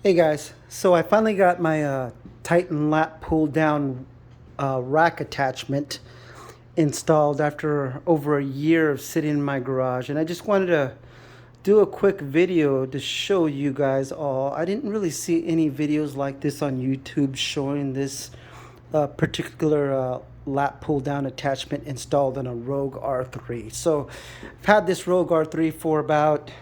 Hey guys, so I finally got my Titan Lat Pulldown rack attachment installed after over a year of sitting in my garage, and I just wanted to do a quick video to show you guys all. I didn't really see any videos like this on YouTube showing this particular lat pull down attachment installed on a Rogue R3. So I've had this Rogue R3 for about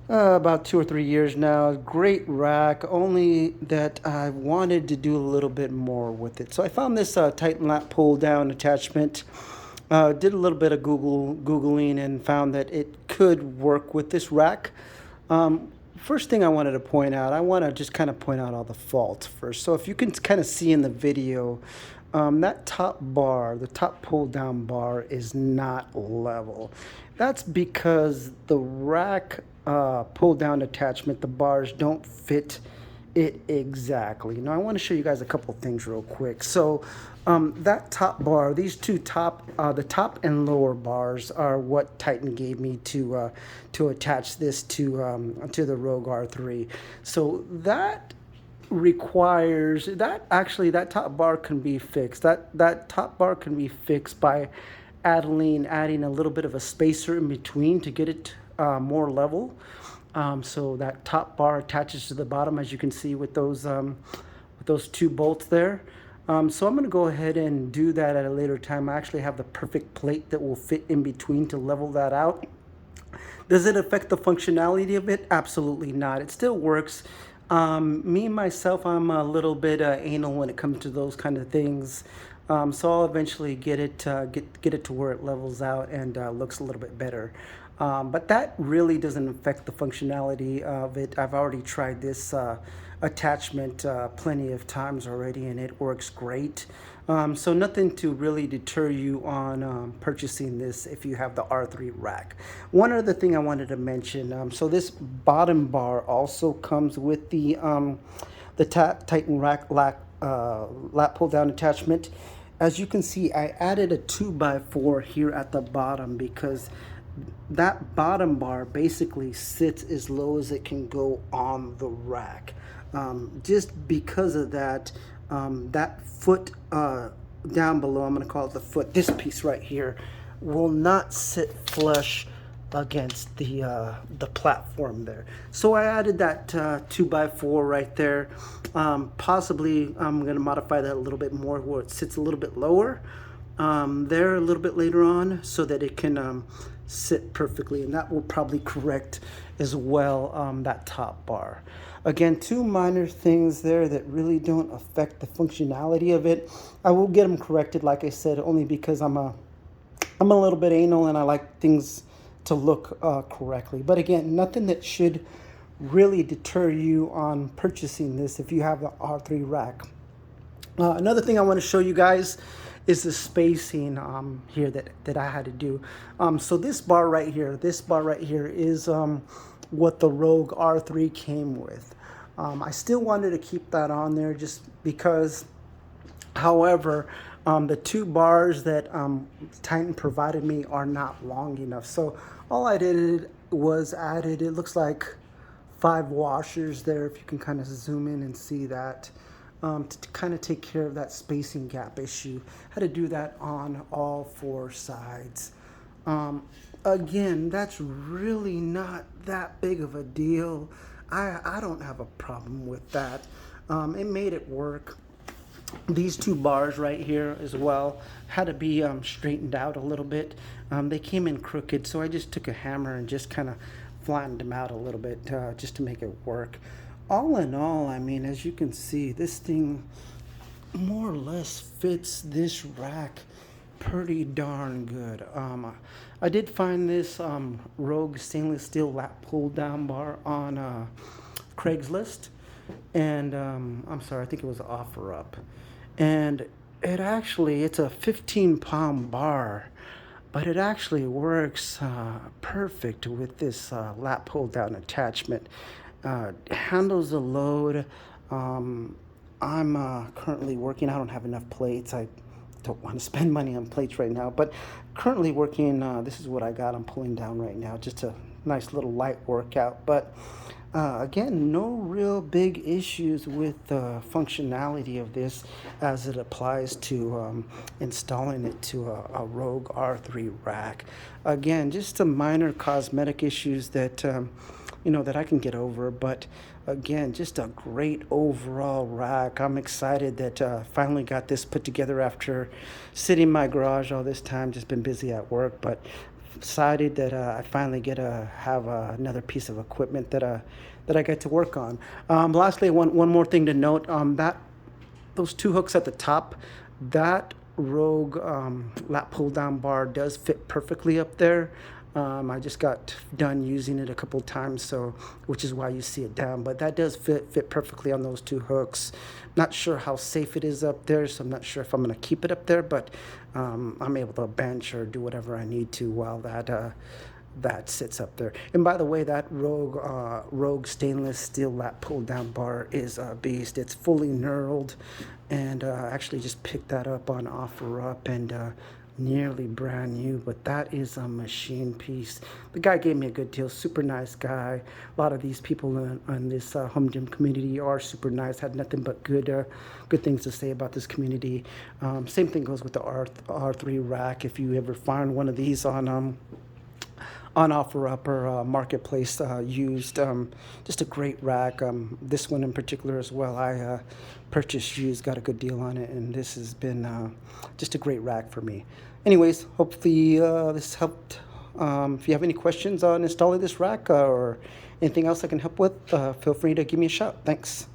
2 or 3 years now. Great rack, only that I wanted to do a little bit more with it. So I found this Titan Lat Pull Down attachment. Did a little bit of Googling and found that it could work with this rack. First thing I wanted to point out, I want to just kind of point out all the faults first. So if you can kind of see in the video, that top bar, the top pull down bar is not level. That's because the rack pull down attachment, the bars don't fit it exactly. Now I want to show you guys a couple things real quick. So that top bar, these two the top and lower bars are what Titan gave me to attach this to the Rogue R3. So that requires that actually that top bar can be fixed. That top bar can be fixed by adding a little bit of a spacer in between to get it more level. So that top bar attaches to the bottom, as you can see with those two bolts there. So I'm going to go ahead and do that at a later time. I actually have the perfect plate that will fit in between to level that out. Does it affect the functionality of it? Absolutely not. It still works. Me myself, I'm a little bit anal when it comes to those kind of things. So I'll eventually get it to where it levels out and looks a little bit better. But that really doesn't affect the functionality of it. I've already tried this attachment plenty of times already, and it works great. So nothing to really deter you on purchasing this if you have the R3 rack. One other thing I wanted to mention, so this bottom bar also comes with the Titan rack lat pull down attachment. As you can see, I added a 2x4 here at the bottom because that bottom bar basically sits as low as it can go on the rack. Just because of that, that foot down below, I'm going to call it the foot, this piece right here, will not sit flush against the platform there. So I added that 2x4 right there. Possibly I'm going to modify that a little bit more where it sits a little bit lower there a little bit later on so that it can sit perfectly, and that will probably correct as well that top bar. Again, two minor things there that really don't affect the functionality of it. I will get them corrected, like I said, only because I'm a little bit anal and I like things to look correctly. But again, nothing that should really deter you on purchasing this if you have the R3 rack. Another thing I want to show you guys is the spacing here that I had to do. So this bar right here is what the Rogue R3 came with. I still wanted to keep that on there just because. However, the two bars that Titan provided me are not long enough. So all I did was added, it looks like 5 washers there, if you can kind of zoom in and see that, to kind of take care of that spacing gap issue. Had to do that on all 4 sides. Again, that's really not that big of a deal. I don't have a problem with that. It made it work. These 2 bars right here as well had to be straightened out a little bit. They came in crooked, so I just took a hammer and just kind of flattened them out a little bit just to make it work. All in all, I mean, as you can see, this thing more or less fits this rack pretty darn good. I did find this Rogue stainless steel lat pull down bar on Craigslist, and I'm sorry, I think it was OfferUp, and it's a 15-pound bar, but it actually works perfect with this lat pull down attachment. Handles the load. I'm currently working. I don't have enough plates. I don't want to spend money on plates right now, but currently working. This is what I got. I'm pulling down right now. Just a nice little light workout, but Again, no real big issues with the functionality of this as it applies to installing it to a Rogue R3 rack. Again, just some minor cosmetic issues that that I can get over, but again, just a great overall rack. I'm excited that finally got this put together after sitting in my garage all this time. Just been busy at work, but excited that I finally get to have another piece of equipment that I get to work on. Lastly, one more thing to note: that those two hooks at the top, that Rogue lat pull down bar does fit perfectly up there. I just got done using it a couple times, so which is why you see it down. But that does fit perfectly on those two hooks. Not sure how safe it is up there, so I'm not sure if I'm gonna keep it up there. But I'm able to bench or do whatever I need to while that sits up there. And by the way, that Rogue stainless steel lat pull down bar is a beast. It's fully knurled, and actually just picked that up on OfferUp, and nearly brand new, but that is a machine piece. The guy gave me a good deal. Super nice guy. A lot of these people in this home gym community are super nice. Had nothing but good things to say about this community. Same thing goes with the R3 rack. If you ever find one of these on OfferUp or Marketplace used. Just a great rack. This one in particular as well, I purchased used, got a good deal on it, and this has been just a great rack for me. Anyways, hopefully this helped. If you have any questions on installing this rack or anything else I can help with, feel free to give me a shout. Thanks.